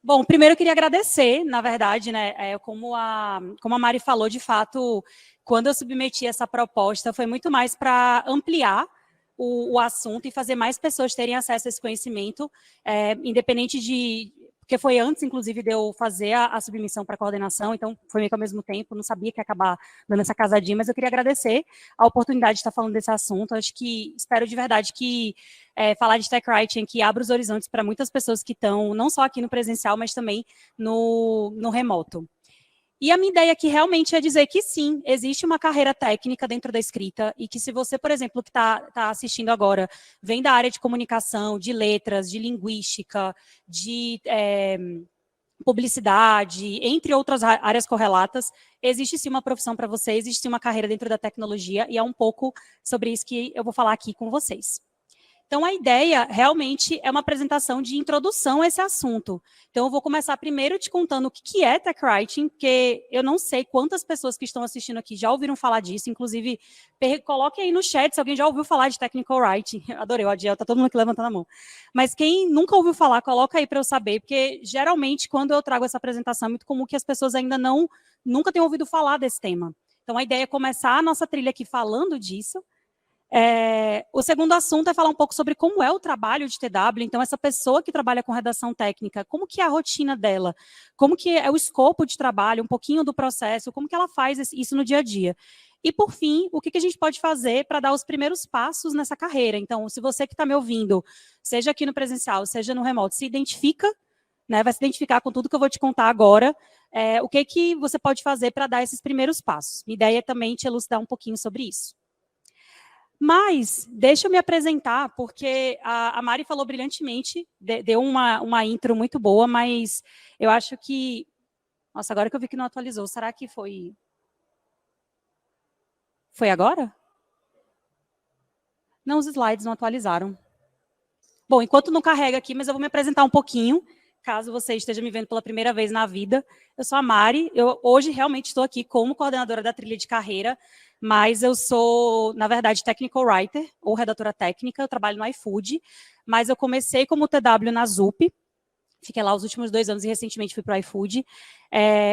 Bom, primeiro eu queria agradecer, na verdade, né, como a Mari falou, de fato, quando eu submeti essa proposta, foi muito mais para ampliar o assunto e fazer mais pessoas terem acesso a esse conhecimento, independente de... Porque foi antes, inclusive, de eu fazer a submissão para a coordenação, então foi meio que ao mesmo tempo, não sabia que ia acabar dando essa casadinha, mas eu queria agradecer a oportunidade de estar falando desse assunto. Acho que, espero de verdade que falar de tech writing que abra os horizontes para muitas pessoas que estão, não só aqui no presencial, mas também no remoto. E a minha ideia aqui realmente é dizer que sim, existe uma carreira técnica dentro da escrita e que se você, por exemplo, que está assistindo agora, vem da área de comunicação, de letras, de linguística, de publicidade, entre outras áreas correlatas, existe sim uma profissão para você, existe sim uma carreira dentro da tecnologia e é um pouco sobre isso que eu vou falar aqui com vocês. Então, a ideia realmente é uma apresentação de introdução a esse assunto. Então, eu vou começar primeiro te contando o que é tech writing, porque eu não sei quantas pessoas que estão assistindo aqui já ouviram falar disso. Inclusive, coloquem aí no chat se alguém já ouviu falar de technical writing. Adorei o Adiel, tá todo mundo aqui levantando a mão. Mas quem nunca ouviu falar, coloca aí para eu saber, porque geralmente, quando eu trago essa apresentação, é muito comum que as pessoas ainda nunca tenham ouvido falar desse tema. Então, a ideia é começar a nossa trilha aqui falando disso. O segundo assunto é falar um pouco sobre como é o trabalho de TW, então essa pessoa que trabalha com redação técnica, como que é a rotina dela, como que é o escopo de trabalho, um pouquinho do processo, como que ela faz isso no dia a dia. E, por fim, o que a gente pode fazer para dar os primeiros passos nessa carreira. Então, se você que está me ouvindo, seja aqui no presencial, seja no remoto, se identifica, né, vai se identificar com tudo que eu vou te contar agora, o que você pode fazer para dar esses primeiros passos. Minha ideia é também te elucidar um pouquinho sobre isso. Mas, deixa eu me apresentar, porque a Mari falou brilhantemente, deu uma intro muito boa, mas eu acho que... Nossa, agora que eu vi que não atualizou, será que foi... Foi agora? Não, os slides não atualizaram. Bom, enquanto não carrega aqui, mas eu vou me apresentar um pouquinho, caso você esteja me vendo pela primeira vez na vida. Eu sou a Mari, eu hoje realmente estou aqui como coordenadora da trilha de carreira, mas eu sou, na verdade, technical writer, ou redatora técnica, eu trabalho no iFood, mas eu comecei como TW na ZUP, fiquei lá os últimos 2 anos e recentemente fui para o iFood,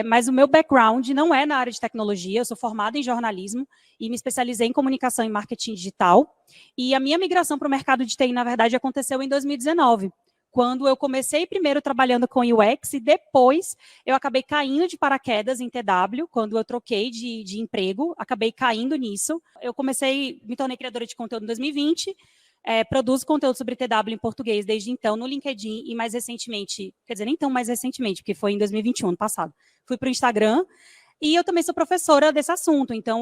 mas o meu background não é na área de tecnologia, eu sou formada em jornalismo e me especializei em comunicação e marketing digital, e a minha migração para o mercado de TI, na verdade, aconteceu em 2019, quando eu comecei primeiro trabalhando com UX e depois eu acabei caindo de paraquedas em TW, quando eu troquei de emprego, acabei caindo nisso. Eu me tornei criadora de conteúdo em 2020, produzo conteúdo sobre TW em português desde então no LinkedIn e mais recentemente, quer dizer, nem tão mais recentemente, porque foi em 2021, ano passado, fui para o Instagram e eu também sou professora desse assunto, então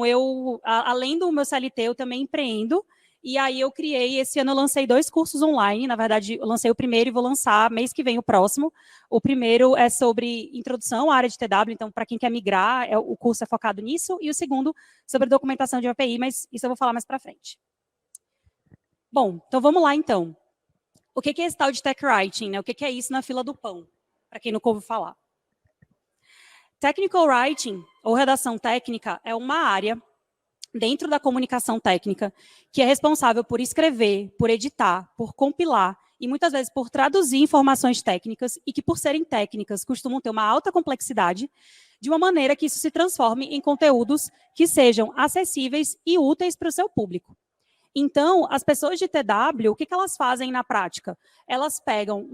além do meu CLT, eu também empreendo. E aí eu criei, esse ano eu lancei 2 cursos online, na verdade eu lancei o primeiro e vou lançar mês que vem o próximo. O primeiro é sobre introdução à área de TW, então para quem quer migrar, o curso é focado nisso, e o segundo sobre documentação de API, mas isso eu vou falar mais para frente. Bom, então vamos lá então. O que é esse tal de tech writing, né? O que é isso na fila do pão, para quem nunca ouviu falar? Technical writing, ou redação técnica, é uma área dentro da comunicação técnica, que é responsável por escrever, por editar, por compilar e muitas vezes por traduzir informações técnicas e que, por serem técnicas, costumam ter uma alta complexidade, de uma maneira que isso se transforme em conteúdos que sejam acessíveis e úteis para o seu público. Então, as pessoas de TW, o que elas fazem na prática? Elas pegam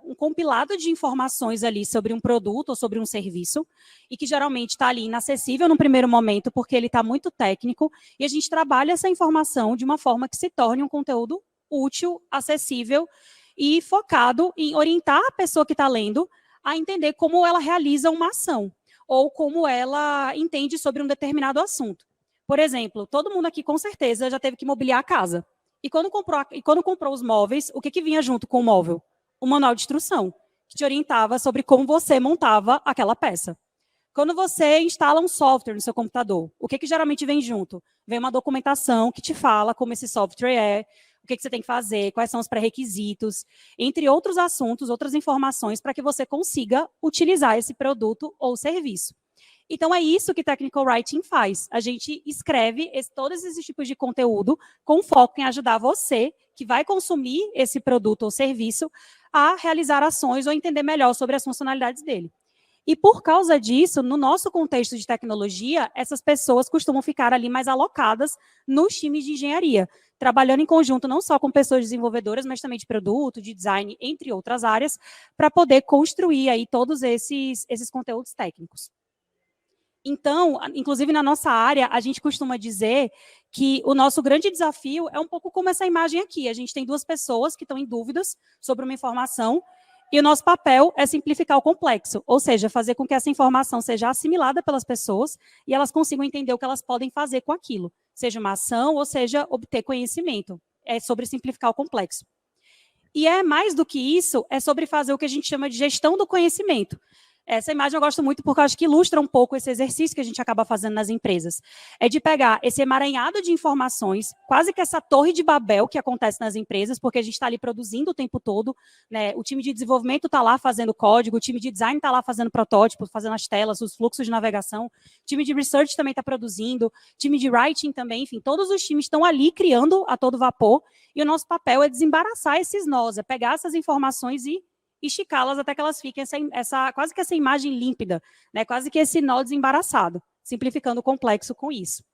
um compilado de informações ali sobre um produto ou sobre um serviço, e que geralmente está ali inacessível no primeiro momento, porque ele está muito técnico, e a gente trabalha essa informação de uma forma que se torne um conteúdo útil, acessível e focado em orientar a pessoa que está lendo a entender como ela realiza uma ação, ou como ela entende sobre um determinado assunto. Por exemplo, todo mundo aqui, com certeza, já teve que mobiliar a casa. E quando comprou os móveis, o que vinha junto com o móvel? Um manual de instrução, que te orientava sobre como você montava aquela peça. Quando você instala um software no seu computador, o que geralmente vem junto? Vem uma documentação que te fala como esse software é, o que você tem que fazer, quais são os pré-requisitos, entre outros assuntos, outras informações, para que você consiga utilizar esse produto ou serviço. Então, é isso que Technical Writing faz. A gente escreve todos esses tipos de conteúdo com foco em ajudar você, que vai consumir esse produto ou serviço, a realizar ações ou entender melhor sobre as funcionalidades dele. E por causa disso, no nosso contexto de tecnologia, essas pessoas costumam ficar ali mais alocadas nos times de engenharia, trabalhando em conjunto não só com pessoas desenvolvedoras, mas também de produto, de design, entre outras áreas, para poder construir aí todos esses conteúdos técnicos. Então, inclusive na nossa área, a gente costuma dizer que o nosso grande desafio é um pouco como essa imagem aqui. A gente tem duas pessoas que estão em dúvidas sobre uma informação e o nosso papel é simplificar o complexo, ou seja, fazer com que essa informação seja assimilada pelas pessoas e elas consigam entender o que elas podem fazer com aquilo, seja uma ação ou seja obter conhecimento. É sobre simplificar o complexo. E é mais do que isso, é sobre fazer o que a gente chama de gestão do conhecimento. Essa imagem eu gosto muito porque eu acho que ilustra um pouco esse exercício que a gente acaba fazendo nas empresas. É de pegar esse emaranhado de informações, quase que essa torre de Babel que acontece nas empresas, porque a gente está ali produzindo o tempo todo, né? O time de desenvolvimento está lá fazendo código, o time de design está lá fazendo protótipos, fazendo as telas, os fluxos de navegação, o time de research também está produzindo, o time de writing também, enfim, todos os times estão ali criando a todo vapor, e o nosso papel é desembaraçar esses nós, é pegar essas informações e esticá-las até que elas fiquem quase que essa imagem límpida, né? Quase que esse nó desembaraçado, simplificando o complexo com isso.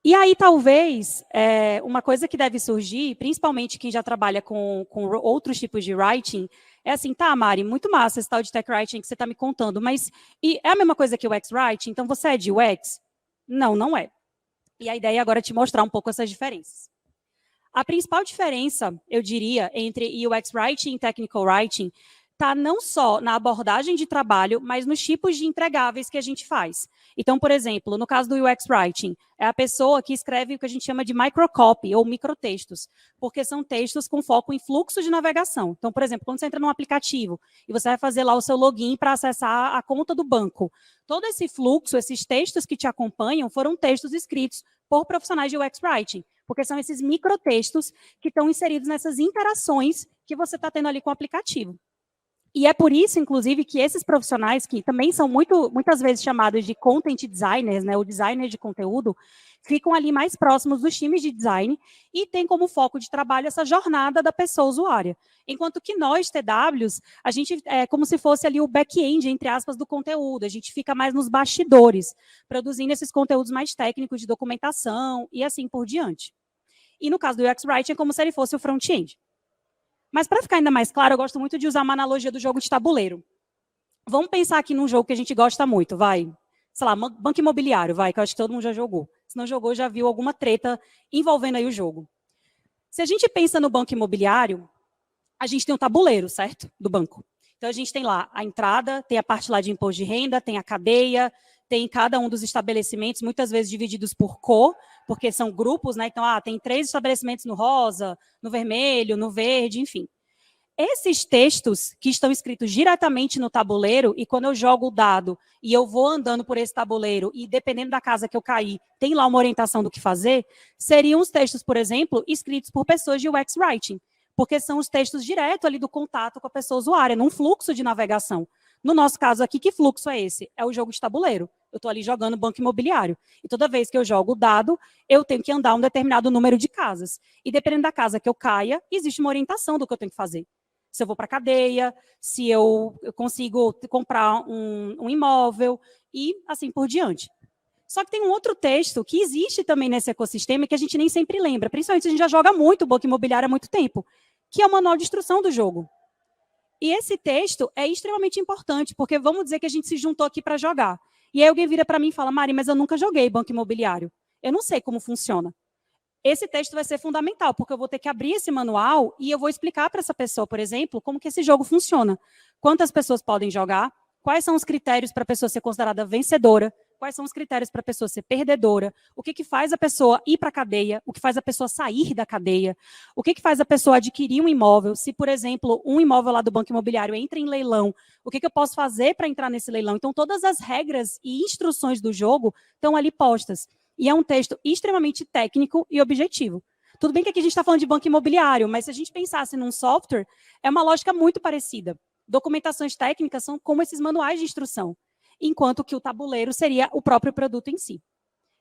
E aí, talvez, uma coisa que deve surgir, principalmente quem já trabalha com outros tipos de writing, é assim, tá, Mari, muito massa esse tal de tech writing que você está me contando, mas é a mesma coisa que o UX writing? Então, você é de UX? Não, não é. E a ideia agora é te mostrar um pouco essas diferenças. A principal diferença, eu diria, entre UX Writing e Technical Writing está não só na abordagem de trabalho, mas nos tipos de entregáveis que a gente faz. Então, por exemplo, no caso do UX Writing, é a pessoa que escreve o que a gente chama de microcopy, ou microtextos, porque são textos com foco em fluxo de navegação. Então, por exemplo, quando você entra num aplicativo e você vai fazer lá o seu login para acessar a conta do banco, todo esse fluxo, esses textos que te acompanham, foram textos escritos por profissionais de UX Writing, porque são esses microtextos que estão inseridos nessas interações que você está tendo ali com o aplicativo. E é por isso, inclusive, que esses profissionais, que também são muitas vezes chamados de content designers, né, ou designers de conteúdo, ficam ali mais próximos dos times de design e têm como foco de trabalho essa jornada da pessoa usuária. Enquanto que nós, TWs, a gente é como se fosse ali o back-end, entre aspas, do conteúdo. A gente fica mais nos bastidores, produzindo esses conteúdos mais técnicos de documentação e assim por diante. E no caso do UX Writing, é como se ele fosse o front-end. Mas para ficar ainda mais claro, eu gosto muito de usar uma analogia do jogo de tabuleiro. Vamos pensar aqui num jogo que a gente gosta muito, vai. Sei lá, Banco Imobiliário, vai, que eu acho que todo mundo já jogou. Se não jogou, já viu alguma treta envolvendo aí o jogo. Se a gente pensa no Banco Imobiliário, a gente tem um tabuleiro, certo? Do banco. Então, a gente tem lá a entrada, tem a parte lá de imposto de renda, tem a cadeia, tem cada um dos estabelecimentos, muitas vezes divididos por cor, porque são grupos, né? Então, tem 3 estabelecimentos no rosa, no vermelho, no verde, enfim. Esses textos que estão escritos diretamente no tabuleiro, e quando eu jogo o dado e eu vou andando por esse tabuleiro, e dependendo da casa que eu cair, tem lá uma orientação do que fazer, seriam os textos, por exemplo, escritos por pessoas de UX Writing, porque são os textos direto ali do contato com a pessoa usuária, num fluxo de navegação. No nosso caso aqui, que fluxo é esse? É o jogo de tabuleiro. Eu estou ali jogando Banco Imobiliário. E toda vez que eu jogo o dado, eu tenho que andar um determinado número de casas. E dependendo da casa que eu caia, existe uma orientação do que eu tenho que fazer. Se eu vou para a cadeia, se eu consigo comprar um imóvel e assim por diante. Só que tem um outro texto que existe também nesse ecossistema que a gente nem sempre lembra, principalmente se a gente já joga muito Banco Imobiliário há muito tempo, que é o manual de instrução do jogo. E esse texto é extremamente importante, porque vamos dizer que a gente se juntou aqui para jogar. E aí alguém vira para mim e fala, Mari, mas eu nunca joguei Banco Imobiliário. Eu não sei como funciona. Esse texto vai ser fundamental, porque eu vou ter que abrir esse manual e eu vou explicar para essa pessoa, por exemplo, como que esse jogo funciona. Quantas pessoas podem jogar, quais são os critérios para a pessoa ser considerada vencedora, quais são os critérios para a pessoa ser perdedora, o que faz a pessoa ir para a cadeia, o que faz a pessoa sair da cadeia, o que faz a pessoa adquirir um imóvel, se, por exemplo, um imóvel lá do Banco Imobiliário entra em leilão, o que eu posso fazer para entrar nesse leilão? Então, todas as regras e instruções do jogo estão ali postas. E é um texto extremamente técnico e objetivo. Tudo bem que aqui a gente está falando de banco imobiliário, mas se a gente pensasse num software, é uma lógica muito parecida. Documentações técnicas são como esses manuais de instrução, enquanto que o tabuleiro seria o próprio produto em si.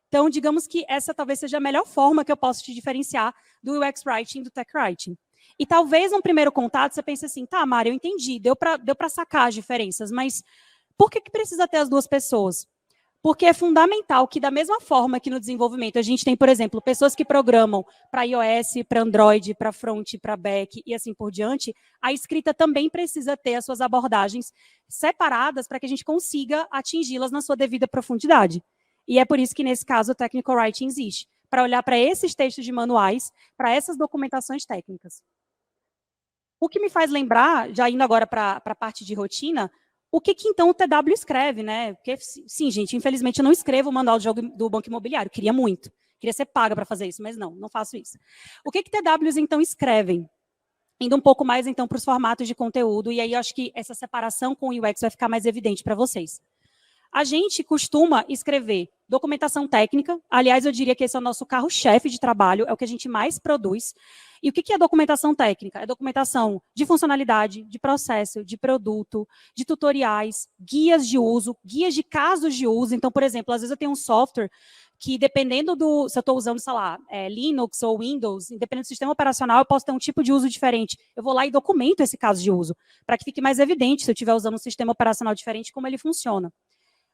Então, digamos que essa talvez seja a melhor forma que eu posso te diferenciar do UX Writing e do Tech Writing. E talvez, num primeiro contato, você pense assim, tá, Mari, eu entendi, deu para sacar as diferenças, mas por que precisa ter as duas pessoas? Porque é fundamental que, da mesma forma que no desenvolvimento a gente tem, por exemplo, pessoas que programam para iOS, para Android, para front, para back e assim por diante, a escrita também precisa ter as suas abordagens separadas para que a gente consiga atingi-las na sua devida profundidade. E é por isso que, nesse caso, o Technical Writing existe, para olhar para esses textos de manuais, para essas documentações técnicas. O que me faz lembrar, já indo agora para a parte de rotina, o que então o TW escreve, né? Porque, sim, gente, infelizmente eu não escrevo o manual de jogo do Banco Imobiliário, queria muito. Queria ser paga para fazer isso, mas não faço isso. O que TWs, então, escrevem? Indo um pouco mais, então, para os formatos de conteúdo, e aí eu acho que essa separação com o UX vai ficar mais evidente para vocês. A gente costuma escrever documentação técnica, aliás, eu diria que esse é o nosso carro-chefe de trabalho, é o que a gente mais produz. E o que é documentação técnica? É documentação de funcionalidade, de processo, de produto, de tutoriais, guias de uso, guias de casos de uso. Então, por exemplo, às vezes eu tenho um software que, dependendo do, se eu estou usando, sei lá, Linux ou Windows, independente do sistema operacional, eu posso ter um tipo de uso diferente. Eu vou lá e documento esse caso de uso, para que fique mais evidente, se eu estiver usando um sistema operacional diferente, como ele funciona.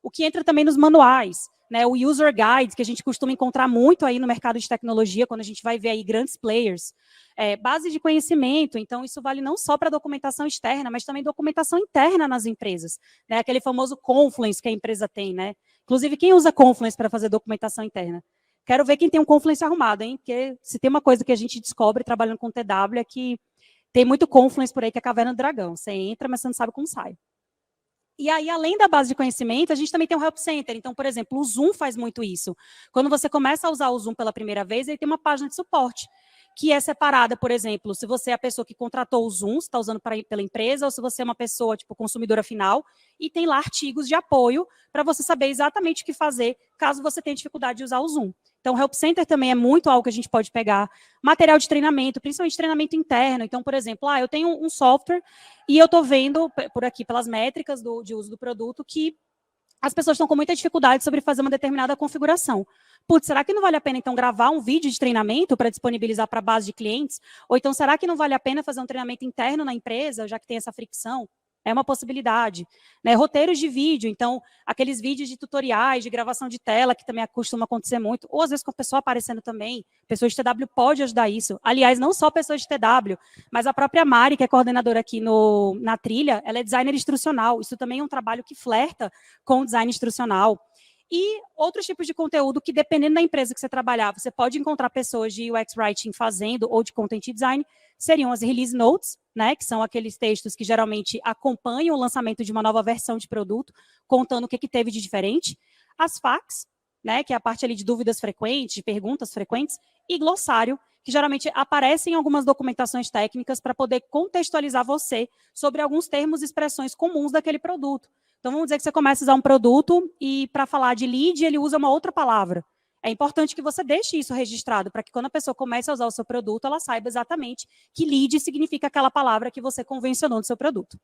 O que entra também nos manuais, né, o user guide, que a gente costuma encontrar muito aí no mercado de tecnologia, quando a gente vai ver aí grandes players. Base de conhecimento, então isso vale não só para documentação externa, mas também documentação interna nas empresas. Né, aquele famoso Confluence que a empresa tem, né? Inclusive, quem usa Confluence para fazer documentação interna? Quero ver quem tem um Confluence arrumado, hein? Porque se tem uma coisa que a gente descobre trabalhando com TW é que tem muito Confluence por aí que é a caverna do dragão. Você entra, mas você não sabe como sai. E aí, além da base de conhecimento, a gente também tem um Help Center. Então, por exemplo, o Zoom faz muito isso. Quando você começa a usar o Zoom pela primeira vez, ele tem uma página de suporte, que é separada, por exemplo, se você é a pessoa que contratou o Zoom, se está usando pela empresa, ou se você é uma pessoa, tipo, consumidora final, e tem lá artigos de apoio para você saber exatamente o que fazer, caso você tenha dificuldade de usar o Zoom. Então, o Help Center também é muito algo que a gente pode pegar. Material de treinamento, principalmente treinamento interno. Então, por exemplo, eu tenho um software e eu estou vendo, por aqui, pelas métricas de uso do produto, que as pessoas estão com muita dificuldade sobre fazer uma determinada configuração. Putz, será que não vale a pena, então, gravar um vídeo de treinamento para disponibilizar para a base de clientes? Ou então, será que não vale a pena fazer um treinamento interno na empresa, já que tem essa fricção? É uma possibilidade. Né? Roteiros de vídeo, então, aqueles vídeos de tutoriais, de gravação de tela, que também costuma acontecer muito, ou às vezes com a pessoa aparecendo também, pessoas de TW pode ajudar isso. Aliás, não só pessoas de TW, mas a própria Mari, que é coordenadora aqui na trilha, ela é designer instrucional. Isso também é um trabalho que flerta com o design instrucional. E outros tipos de conteúdo que, dependendo da empresa que você trabalhar, você pode encontrar pessoas de UX Writing fazendo, ou de Content Design, seriam as Release Notes, né, que são aqueles textos que geralmente acompanham o lançamento de uma nova versão de produto, contando o que teve de diferente. As FAQs, né, que é a parte ali de dúvidas frequentes, de perguntas frequentes, e glossário, que geralmente aparecem em algumas documentações técnicas para poder contextualizar você sobre alguns termos e expressões comuns daquele produto. Então, vamos dizer que você começa a usar um produto e, para falar de lead, ele usa uma outra palavra. É importante que você deixe isso registrado, para que quando a pessoa comece a usar o seu produto, ela saiba exatamente que lead significa aquela palavra que você convencionou no seu produto.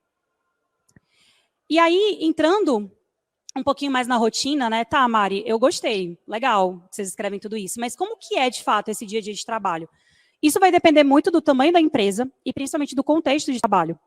E aí, entrando um pouquinho mais na rotina, né? Tá, Mari, eu gostei, legal, vocês escrevem tudo isso, mas como que é, de fato, esse dia a dia de trabalho? Isso vai depender muito do tamanho da empresa e, principalmente, do contexto de trabalho.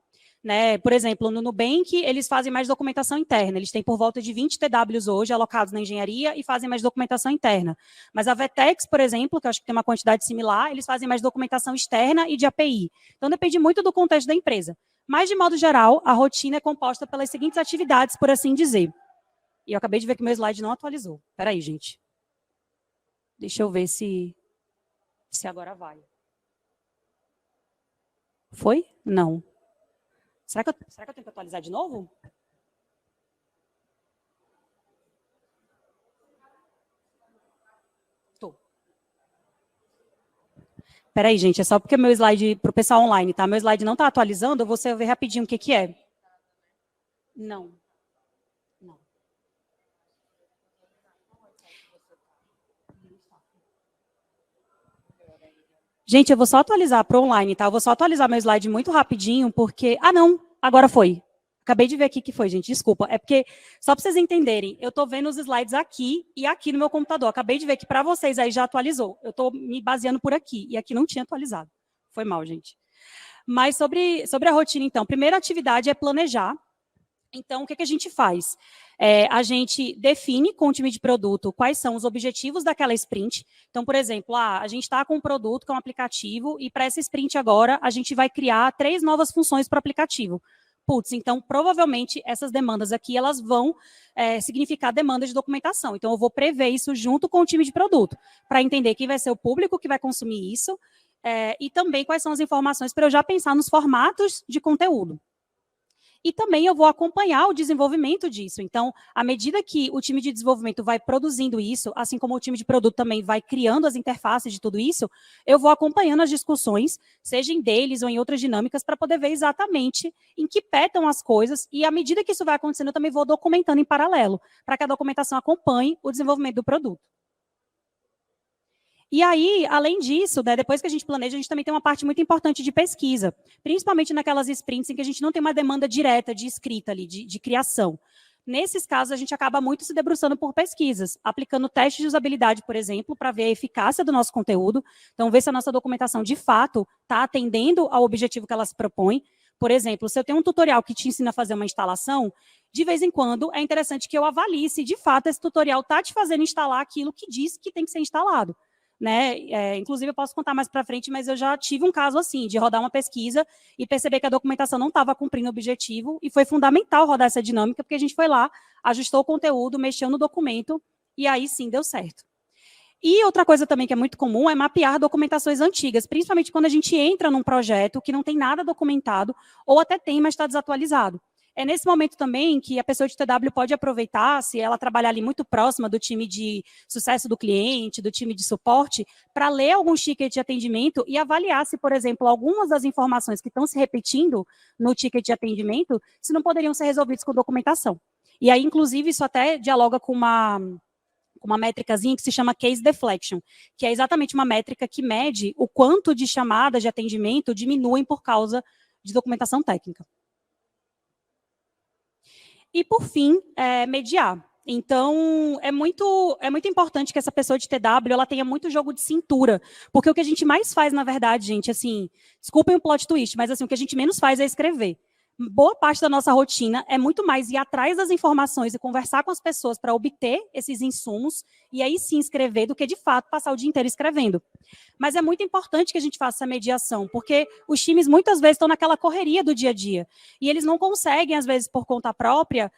Né? Por exemplo, no Nubank, eles fazem mais documentação interna. Eles têm por volta de 20 TWs hoje alocados na engenharia e fazem mais documentação interna. Mas a Vetex, por exemplo, que eu acho que tem uma quantidade similar, eles fazem mais documentação externa e de API. Então, depende muito do contexto da empresa. Mas, de modo geral, a rotina é composta pelas seguintes atividades, por assim dizer. E eu acabei de ver que meu slide não atualizou. Espera aí, gente. Deixa eu ver se agora vai. Foi? Não. Será que eu tenho que atualizar de novo? Tô. Espera aí, gente, é só porque meu slide, para o pessoal online, tá? Meu slide não está atualizando, eu vou ver rapidinho o que é. Não. Não. Gente, eu vou só atualizar para online, tá? Eu vou só atualizar meu slide muito rapidinho, porque... Ah, não, agora foi. Acabei de ver aqui que foi, gente, desculpa. É porque, só para vocês entenderem, eu estou vendo os slides aqui e aqui no meu computador. Acabei de ver que para vocês aí já atualizou. Eu estou me baseando por aqui, e aqui não tinha atualizado. Foi mal, gente. Mas sobre a rotina, então, a primeira atividade é planejar. Então, o que a gente faz? A gente define com o time de produto quais são os objetivos daquela sprint. Então, por exemplo, a gente está com um produto, que é um aplicativo, e para essa sprint agora, a gente vai criar 3 novas funções para o aplicativo. Putz, então, provavelmente, essas demandas aqui, elas vão significar demanda de documentação. Então, eu vou prever isso junto com o time de produto, para entender quem vai ser o público que vai consumir isso, e também quais são as informações para eu já pensar nos formatos de conteúdo. E também eu vou acompanhar o desenvolvimento disso. Então, à medida que o time de desenvolvimento vai produzindo isso, assim como o time de produto também vai criando as interfaces de tudo isso, eu vou acompanhando as discussões, seja em deles ou em outras dinâmicas, para poder ver exatamente em que pé estão as coisas. E à medida que isso vai acontecendo, eu também vou documentando em paralelo, para que a documentação acompanhe o desenvolvimento do produto. E aí, além disso, né, depois que a gente planeja, a gente também tem uma parte muito importante de pesquisa, principalmente naquelas sprints em que a gente não tem uma demanda direta de escrita ali, de criação. Nesses casos, a gente acaba muito se debruçando por pesquisas, aplicando testes de usabilidade, por exemplo, para ver a eficácia do nosso conteúdo, então ver se a nossa documentação, de fato, está atendendo ao objetivo que ela se propõe. Por exemplo, se eu tenho um tutorial que te ensina a fazer uma instalação, de vez em quando é interessante que eu avalie se, de fato, esse tutorial está te fazendo instalar aquilo que diz que tem que ser instalado. Né? Inclusive, eu posso contar mais para frente, mas eu já tive um caso assim, de rodar uma pesquisa e perceber que a documentação não estava cumprindo o objetivo, e foi fundamental rodar essa dinâmica, porque a gente foi lá, ajustou o conteúdo, mexeu no documento, e aí sim deu certo. E outra coisa também que é muito comum é mapear documentações antigas, principalmente quando a gente entra num projeto que não tem nada documentado, ou até tem, mas está desatualizado. É nesse momento também que a pessoa de TW pode aproveitar, se ela trabalhar ali muito próxima do time de sucesso do cliente, do time de suporte, para ler alguns tickets de atendimento e avaliar se, por exemplo, algumas das informações que estão se repetindo no ticket de atendimento, se não poderiam ser resolvidas com documentação. E aí, inclusive, isso até dialoga com uma métricazinha que se chama Case Deflection, que é exatamente uma métrica que mede o quanto de chamadas de atendimento diminuem por causa de documentação técnica. E, por fim, mediar. Então, é muito importante que essa pessoa de TW ela tenha muito jogo de cintura, porque o que a gente mais faz, na verdade, gente, assim, desculpem o plot twist, mas assim, o que a gente menos faz é escrever. Boa parte da nossa rotina é muito mais ir atrás das informações e conversar com as pessoas para obter esses insumos e aí sim escrever, do que, de fato, passar o dia inteiro escrevendo. Mas é muito importante que a gente faça essa mediação, porque os times muitas vezes estão naquela correria do dia a dia e eles não conseguem, às vezes, por conta própria,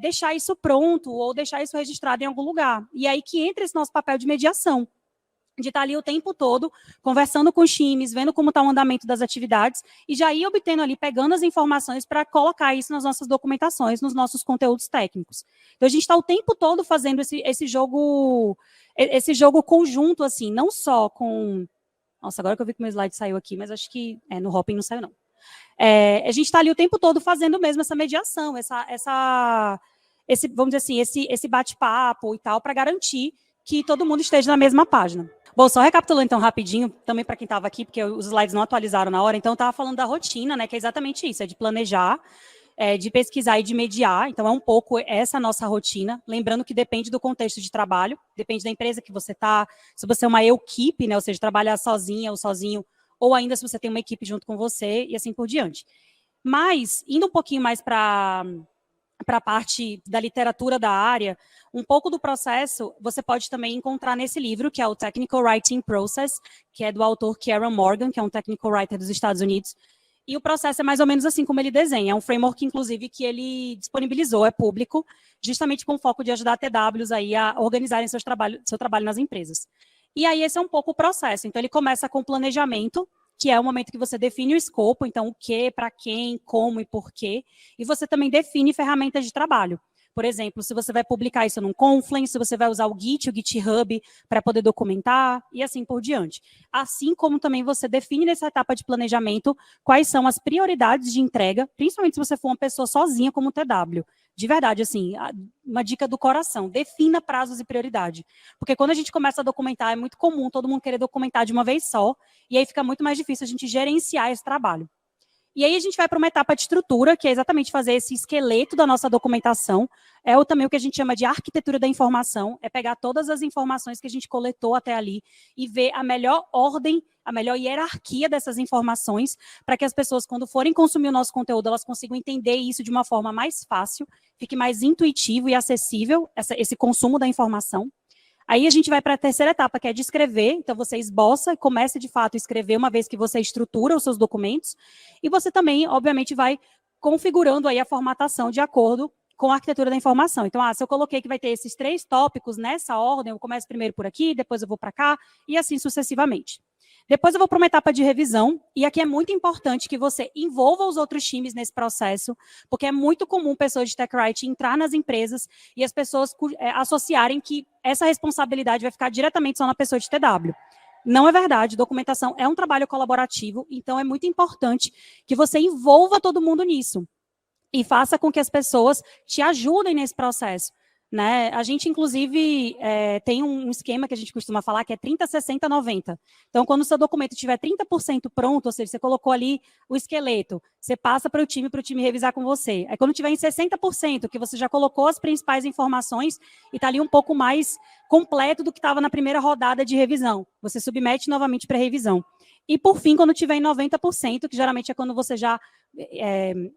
deixar isso pronto ou deixar isso registrado em algum lugar. E aí que entra esse nosso papel de mediação, de estar ali o tempo todo, conversando com os times, vendo como está o andamento das atividades, e já ir obtendo ali, pegando as informações para colocar isso nas nossas documentações, nos nossos conteúdos técnicos. Então, a gente está o tempo todo fazendo esse jogo conjunto, assim, não só com... Nossa, agora que eu vi que o meu slide saiu aqui, mas acho que no Hopping não saiu, não. A gente está ali o tempo todo fazendo mesmo essa mediação, vamos dizer assim, esse bate-papo e tal, para garantir que todo mundo esteja na mesma página. Bom, só recapitulando então rapidinho, também para quem estava aqui, porque os slides não atualizaram na hora, então eu estava falando da rotina, né, que é exatamente isso, é de planejar, de pesquisar e de mediar, então é um pouco essa nossa rotina, lembrando que depende do contexto de trabalho, depende da empresa que você está, se você é uma equipe, né, ou seja, trabalhar sozinha ou sozinho, ou ainda se você tem uma equipe junto com você, e assim por diante. Mas, indo um pouquinho mais para a parte da literatura da área, um pouco do processo você pode também encontrar nesse livro, que é o Technical Writing Process, que é do autor Kieran Morgan, que é um technical writer dos Estados Unidos. E o processo é mais ou menos assim como ele desenha. É um framework, inclusive, que ele disponibilizou, é público, justamente com o foco de ajudar TWs aí a organizarem seu trabalho nas empresas. E aí esse é um pouco o processo. Então, ele começa com o planejamento, que é o momento que você define o escopo, então o que, para quem, como e por quê, e você também define ferramentas de trabalho. Por exemplo, se você vai publicar isso num Confluence, se você vai usar o Git, o GitHub, para poder documentar, e assim por diante. Assim como também você define nessa etapa de planejamento quais são as prioridades de entrega, principalmente se você for uma pessoa sozinha como TW. De verdade, assim, uma dica do coração, defina prazos e prioridade. Porque quando a gente começa a documentar, é muito comum todo mundo querer documentar de uma vez só, e aí fica muito mais difícil a gente gerenciar esse trabalho. E aí a gente vai para uma etapa de estrutura, que é exatamente fazer esse esqueleto da nossa documentação. É também o que a gente chama de arquitetura da informação, é pegar todas as informações que a gente coletou até ali e ver a melhor ordem, a melhor hierarquia dessas informações, para que as pessoas, quando forem consumir o nosso conteúdo, elas consigam entender isso de uma forma mais fácil, fique mais intuitivo e acessível esse consumo da informação. Aí a gente vai para a terceira etapa, que é de escrever. Então, você esboça e começa, de fato, a escrever uma vez que você estrutura os seus documentos. E você também, obviamente, vai configurando aí a formatação de acordo com a arquitetura da informação. Então, se eu coloquei que vai ter esses 3 tópicos nessa ordem, eu começo primeiro por aqui, depois eu vou para cá, e assim sucessivamente. Depois eu vou para uma etapa de revisão, e aqui é muito importante que você envolva os outros times nesse processo, porque é muito comum pessoas de tech writing entrar nas empresas e as pessoas associarem que essa responsabilidade vai ficar diretamente só na pessoa de TW. Não é verdade, documentação é um trabalho colaborativo, então é muito importante que você envolva todo mundo nisso e faça com que as pessoas te ajudem nesse processo. Né? A gente, inclusive, tem um esquema que a gente costuma falar, que é 30, 60, 90. Então, quando o seu documento estiver 30% pronto, ou seja, você colocou ali o esqueleto, você passa para o time revisar com você. Aí, quando estiver em 60%, que você já colocou as principais informações e está ali um pouco mais completo do que estava na primeira rodada de revisão, você submete novamente para revisão. E, por fim, quando estiver em 90%, que geralmente é quando você já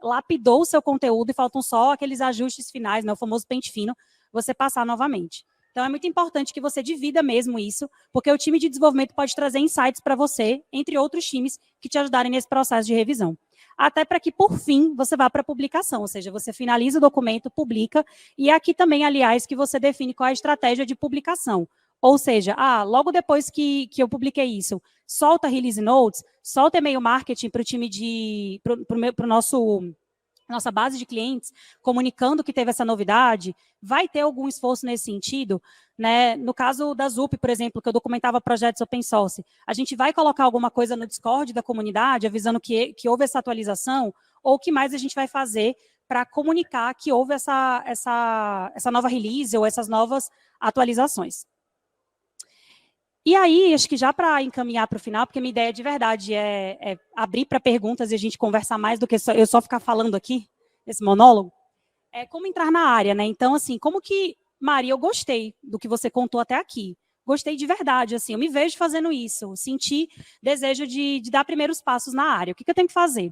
lapidou o seu conteúdo e faltam só aqueles ajustes finais, né, o famoso pente fino, você passar novamente. Então, é muito importante que você divida mesmo isso, porque o time de desenvolvimento pode trazer insights para você, entre outros times, que te ajudarem nesse processo de revisão. Até para que, por fim, você vá para a publicação, ou seja, você finaliza o documento, publica, e é aqui também, aliás, que você define qual é a estratégia de publicação. Ou seja, logo depois que eu publiquei isso, solta release notes, solta e-mail marketing para o time para o nossa base de clientes, comunicando que teve essa novidade, vai ter algum esforço nesse sentido? Né? No caso da ZUP, por exemplo, que eu documentava projetos open source, a gente vai colocar alguma coisa no Discord da comunidade, avisando que houve essa atualização, ou o que mais a gente vai fazer para comunicar que houve essa nova release ou essas novas atualizações. E aí, acho que já para encaminhar para o final, porque minha ideia de verdade é abrir para perguntas e a gente conversar mais do que eu só ficar falando aqui, esse monólogo, é como entrar na área, né? Então, assim, como que, Maria, eu gostei do que você contou até aqui. Gostei de verdade, assim, eu me vejo fazendo isso, senti desejo de dar primeiros passos na área. O que eu tenho que fazer?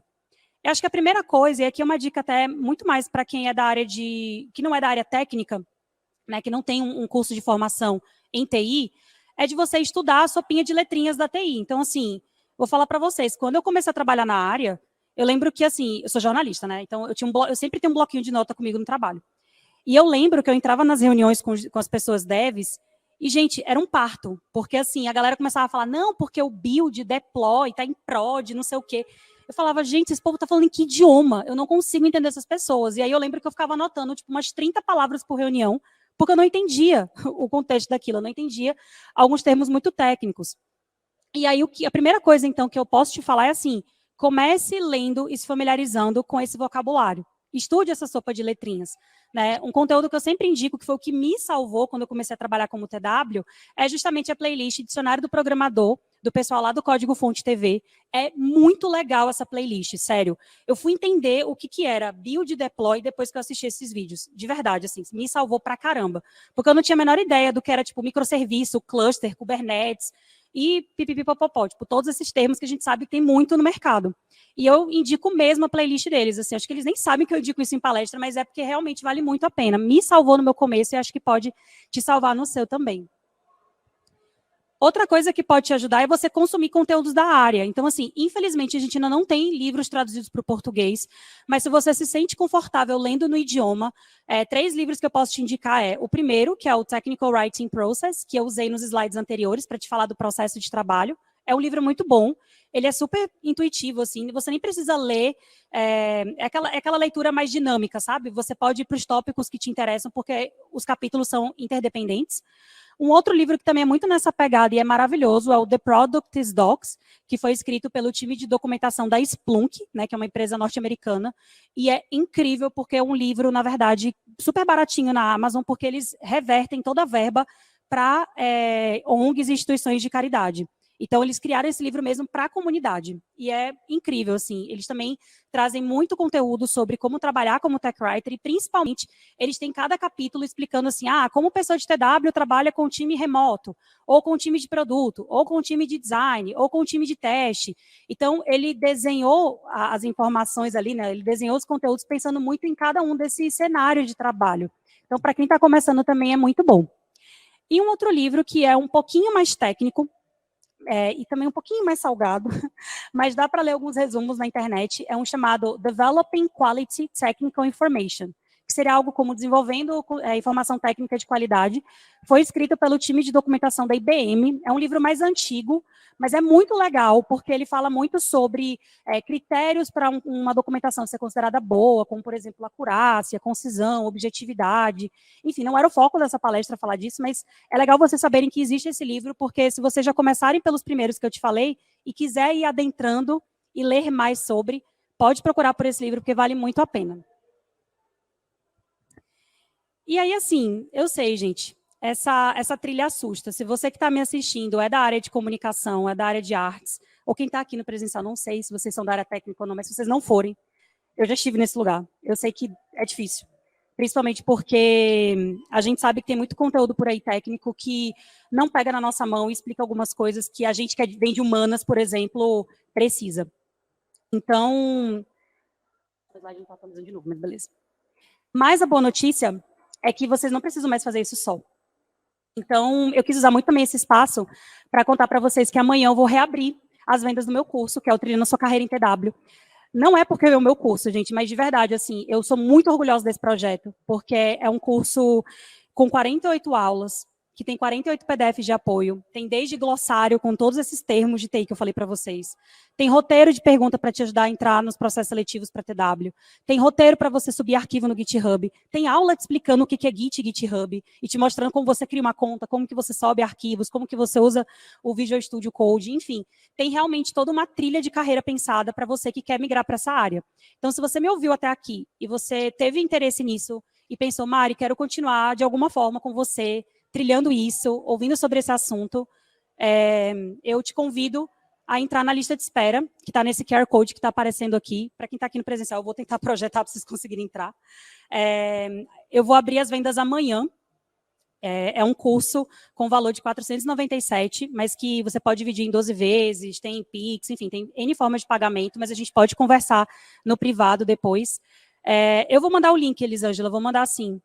Eu acho que a primeira coisa, e aqui é uma dica até muito mais para quem é da área que não é da área técnica, né, que não tem um curso de formação em TI, é de você estudar a sopinha de letrinhas da TI. Então, assim, vou falar para vocês, quando eu comecei a trabalhar na área, eu lembro que, assim, eu sou jornalista, né? Então, eu sempre tenho um bloquinho de nota comigo no trabalho. E eu lembro que eu entrava nas reuniões com as pessoas devs e, gente, era um parto. Porque, assim, a galera começava a falar, não, porque o build, deploy, tá em prod, não sei o quê. Eu falava, gente, esse povo tá falando em que idioma? Eu não consigo entender essas pessoas. E aí eu lembro que eu ficava anotando, tipo, umas 30 palavras por reunião, porque eu não entendia o contexto daquilo, eu não entendia alguns termos muito técnicos. E aí, a primeira coisa, então, que eu posso te falar é assim, comece lendo e se familiarizando com esse vocabulário. Estude essa sopa de letrinhas. Né? Um conteúdo que eu sempre indico, que foi o que me salvou quando eu comecei a trabalhar como TW, é justamente a playlist Dicionário do Programador, do pessoal lá do Código Fonte TV. É muito legal essa playlist, sério. Eu fui entender o que era build, deploy depois que eu assisti esses vídeos. De verdade, assim, me salvou pra caramba. Porque eu não tinha a menor ideia do que era, tipo, microserviço, cluster, Kubernetes e pipipipopopó, tipo, todos esses termos que a gente sabe que tem muito no mercado. E eu indico mesmo a playlist deles, assim, acho que eles nem sabem que eu indico isso em palestra, mas é porque realmente vale muito a pena. Me salvou no meu começo e acho que pode te salvar no seu também. Outra coisa que pode te ajudar é você consumir conteúdos da área. Então, assim, infelizmente, a gente ainda não tem livros traduzidos para o português, mas se você se sente confortável lendo no idioma, 3 livros que eu posso te indicar o primeiro, que é o Technical Writing Process, que eu usei nos slides anteriores para te falar do processo de trabalho. É um livro muito bom, ele é super intuitivo, assim, você nem precisa ler, aquela leitura mais dinâmica, sabe? Você pode ir para os tópicos que te interessam, porque os capítulos são interdependentes. Um outro livro que também é muito nessa pegada e é maravilhoso é o The Product is Docs, que foi escrito pelo time de documentação da Splunk, né, que é uma empresa norte-americana, e é incrível porque é um livro, na verdade, super baratinho na Amazon, porque eles revertem toda a verba para ONGs e instituições de caridade. Então, eles criaram esse livro mesmo para a comunidade. E é incrível, assim. Eles também trazem muito conteúdo sobre como trabalhar como tech writer e, principalmente, eles têm cada capítulo explicando assim, como pessoa de TW trabalha com time remoto, ou com time de produto, ou com time de design, ou com time de teste. Então, ele desenhou as informações ali, né? Ele desenhou os conteúdos pensando muito em cada um desses cenários de trabalho. Então, para quem está começando também é muito bom. E um outro livro que é um pouquinho mais técnico, e também um pouquinho mais salgado, mas dá para ler alguns resumos na internet, é um chamado Developing Quality Technical Information, que seria algo como desenvolvendo informação técnica de qualidade. Foi escrito pelo time de documentação da IBM, é um livro mais antigo, mas é muito legal, porque ele fala muito sobre critérios para uma documentação ser considerada boa, como, por exemplo, acurácia, concisão, objetividade. Enfim, não era o foco dessa palestra falar disso, mas é legal vocês saberem que existe esse livro, porque se vocês já começarem pelos primeiros que eu te falei, e quiser ir adentrando e ler mais sobre, pode procurar por esse livro, porque vale muito a pena. E aí, assim, eu sei, gente, essa trilha assusta. Se você que está me assistindo é da área de comunicação, é da área de artes, ou quem está aqui no presencial, não sei se vocês são da área técnica ou não, mas se vocês não forem, eu já estive nesse lugar. Eu sei que é difícil. Principalmente porque a gente sabe que tem muito conteúdo por aí técnico que não pega na nossa mão e explica algumas coisas que a gente que vem de humanas, por exemplo, precisa. Então, a slide não está atualizando de novo, mas beleza. Mas a boa notícia é que vocês não precisam mais fazer isso só. Então, eu quis usar muito também esse espaço para contar para vocês que amanhã eu vou reabrir as vendas do meu curso, que é o Trilhando a Sua Carreira em TW. Não é porque é o meu curso, gente, mas de verdade, assim, eu sou muito orgulhosa desse projeto, porque é um curso com 48 aulas, que tem 48 PDFs de apoio, tem desde glossário com todos esses termos de TI que eu falei para vocês, tem roteiro de pergunta para te ajudar a entrar nos processos seletivos para TW, tem roteiro para você subir arquivo no GitHub, tem aula te explicando o que é Git e GitHub, e te mostrando como você cria uma conta, como que você sobe arquivos, como que você usa o Visual Studio Code, enfim, tem realmente toda uma trilha de carreira pensada para você que quer migrar para essa área. Então, se você me ouviu até aqui e você teve interesse nisso e pensou, Mari, quero continuar de alguma forma com você, trilhando isso, ouvindo sobre esse assunto, eu te convido a entrar na lista de espera, que está nesse QR Code que está aparecendo aqui. Para quem está aqui no presencial, eu vou tentar projetar para vocês conseguirem entrar. Eu vou abrir as vendas amanhã. É um curso com valor de 497, mas que você pode dividir em 12 vezes, tem Pix, enfim, tem N formas de pagamento, mas a gente pode conversar no privado depois. Eu vou mandar o link, Elisângela, vou mandar assim.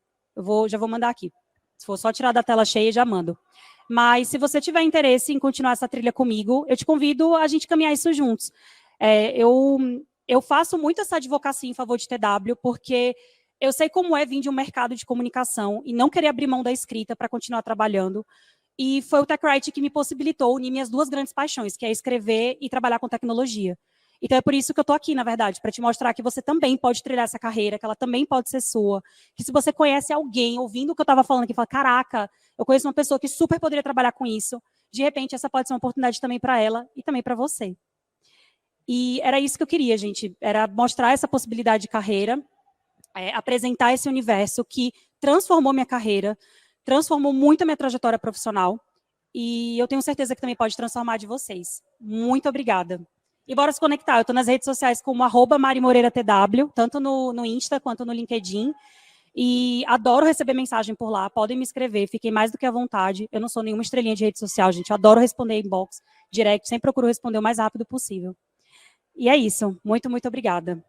Já vou mandar aqui. Se for só tirar da tela cheia, já mando. Mas se você tiver interesse em continuar essa trilha comigo, eu te convido a gente caminhar isso juntos. Eu faço muito essa advocacia em favor de TW, porque eu sei como é vir de um mercado de comunicação e não querer abrir mão da escrita para continuar trabalhando. E foi o TechWrite que me possibilitou unir minhas duas grandes paixões, que é escrever e trabalhar com tecnologia. Então, é por isso que eu estou aqui, na verdade, para te mostrar que você também pode trilhar essa carreira, que ela também pode ser sua. Que se você conhece alguém, ouvindo o que eu estava falando aqui, fala, caraca, eu conheço uma pessoa que super poderia trabalhar com isso, de repente, essa pode ser uma oportunidade também para ela e também para você. E era isso que eu queria, gente, era mostrar essa possibilidade de carreira, apresentar esse universo que transformou minha carreira, transformou muito a minha trajetória profissional, e eu tenho certeza que também pode transformar de vocês. Muito obrigada. E bora se conectar. Eu estou nas redes sociais como @MariMoreiraTW, tanto no Insta quanto no LinkedIn. E adoro receber mensagem por lá. Podem me escrever, fiquem mais do que à vontade. Eu não sou nenhuma estrelinha de rede social, gente. Eu adoro responder inbox, direct, sempre procuro responder o mais rápido possível. E é isso. Muito, muito obrigada.